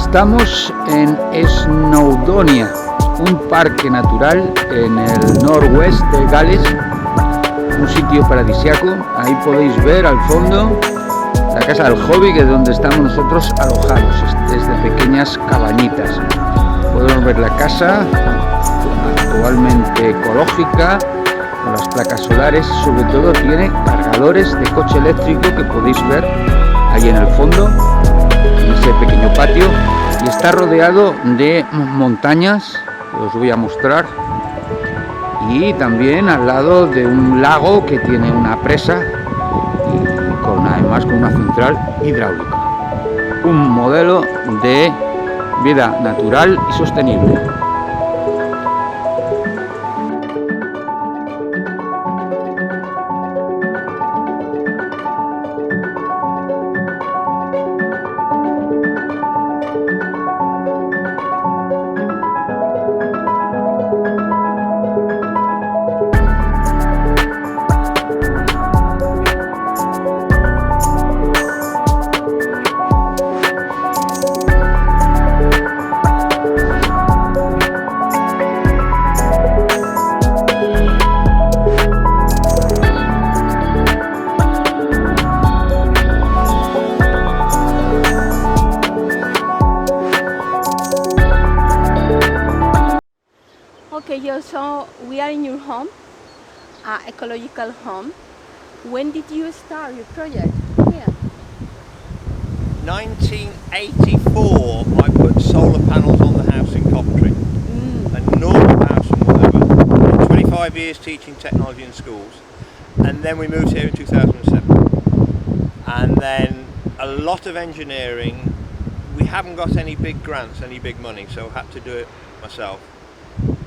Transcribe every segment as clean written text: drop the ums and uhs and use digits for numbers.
Estamos en Snowdonia, un parque natural en el noroeste de Gales, un sitio paradisíaco. Ahí podéis ver al fondo la casa del Hobbit, que es donde estamos nosotros alojados, es de pequeñas cabañitas. Podemos ver la casa, actualmente ecológica, con las placas solares. Sobre todo tiene cargadores de coche eléctrico que podéis ver ahí en el fondo, en ese pequeño patio, y está rodeado de montañas, que os voy a mostrar, y también al lado de un lago que tiene una presa y además con una central hidráulica. Un modelo de vida natural y sostenible. Okay, so we are in your home, ecological home. When did you start your project here? 1984, I put solar panels on the house in Coventry. A normal house and whatever. 25 years teaching technology in schools, and then we moved here in 2007. And then a lot of engineering. We haven't got any big grants, any big money, so I had to do it myself.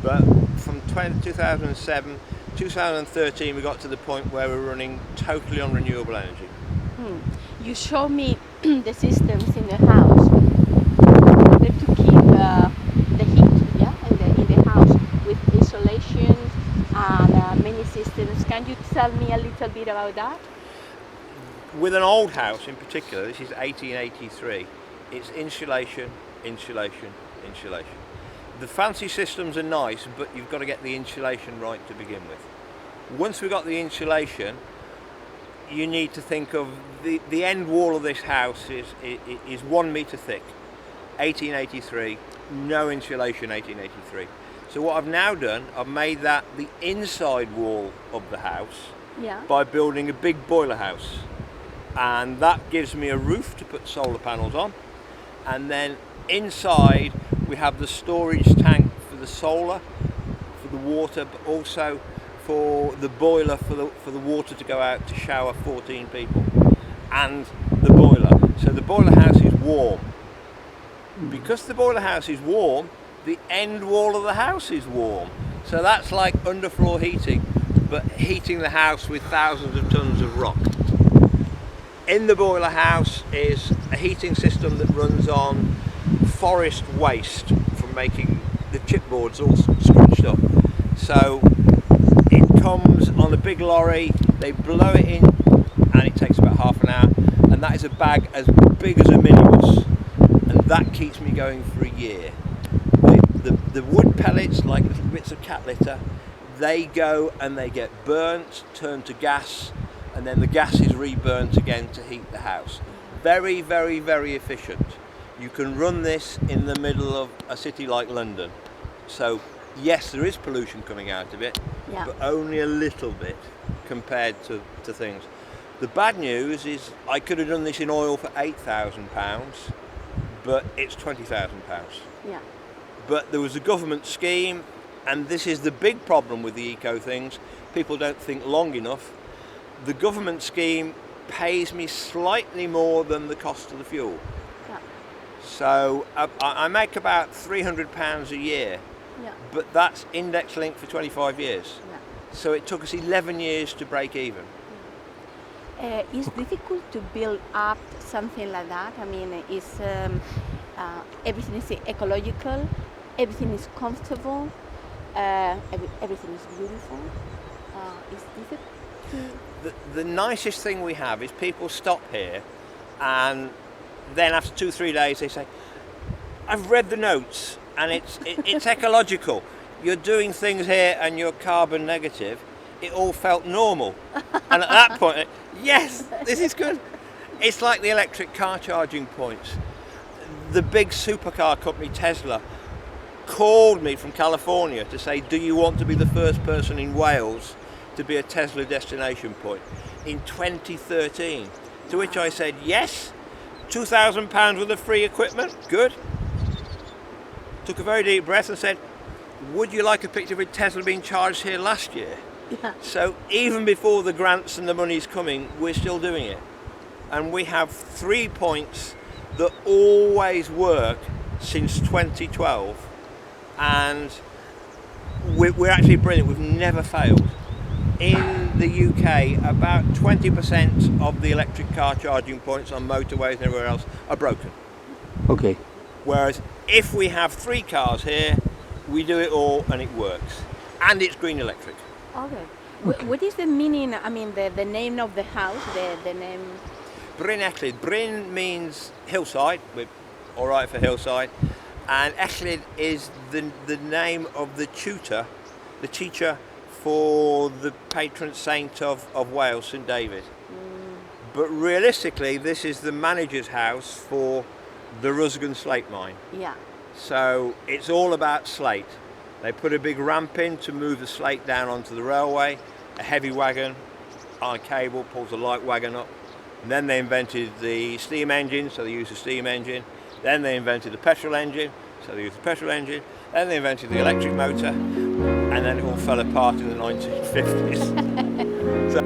But from 2007, 2013 we got to the point where we're running totally on renewable energy. You show me the systems in the house in order to keep the heat, in the house with insulation and many systems. Can you tell me a little bit about that? With an old house in particular, this is 1883, it's insulation, insulation, insulation. The fancy systems are nice, but you've got to get the insulation right to begin with. Once we've got the insulation, you need to think of the end wall of this house is 1 metre thick, 1883, no insulation 1883. So what I've now done, I've made that the inside wall of the house by building a big boiler house. And that gives me a roof to put solar panels on. And then inside we have the storage tank for the solar, for the water, but also for the boiler for the water to go out to shower 14 people, and the boiler. So the boiler house is warm. Because the boiler house is warm, the end wall of the house is warm. So that's like underfloor heating, but heating the house with thousands of tons of rock. In the boiler house is a heating system that runs on forest waste from making the chipboards all scrunched up. So it comes on a big lorry, they blow it in, and it takes about half an hour, and that is a bag as big as a minibus, and that keeps me going for a year. The wood pellets, like little bits of cat litter, they go and they get burnt, turned to gas, and then the gas is reburnt again to heat the house. Very, very, very efficient. You can run this in the middle of a city like London. So yes, there is pollution coming out of it, but only a little bit compared to things. The bad news is I could have done this in oil for £8,000, but it's £20,000. Yeah. But there was a government scheme, and this is the big problem with the eco things. People don't think long enough. The government scheme pays me slightly more than the cost of the fuel. So I make about £300 a year, but that's index linked for 25 years. So it took us 11 years to break even. It's difficult to build up something like that. I mean, everything is ecological, everything is comfortable, everything is beautiful. It's difficult. The nicest thing we have is people stop here, and then after 2-3 days they say, I've read the notes, and it's ecological. You're doing things here and you're carbon negative. It all felt normal. And at that point, yes, this is good. It's like the electric car charging points. The big supercar company, Tesla, called me from California to say, do you want to be the first person in Wales to be a Tesla destination point in 2013? To which I said, yes, £2,000 worth of free equipment, good. Took a very deep breath and said, would you like a picture of Tesla being charged here last year? Yeah. So even before the grants and the money's coming, we're still doing it. And we have 3 points that always work since 2012. And we're actually brilliant, we've never failed. In the UK, about 20% of the electric car charging points on motorways and everywhere else are broken. Okay. Whereas if we have 3 cars here, we do it all and it works. And it's green electric. Okay. What is the meaning, I mean, the name of the house, the name? Bryn Echlid. Bryn means hillside, we're all right for hillside. And Echlid is the name of the tutor, the teacher for the patron saint of Wales, St David. But realistically, this is the manager's house for the Rusgan slate mine. Yeah. So it's all about slate. They put a big ramp in to move the slate down onto the railway. A heavy wagon on a cable pulls a light wagon up. And then they invented the steam engine, so they used the steam engine. Then they invented the petrol engine, so they used the petrol engine. Then they invented the electric motor, and then it all fell apart in the 1950s. So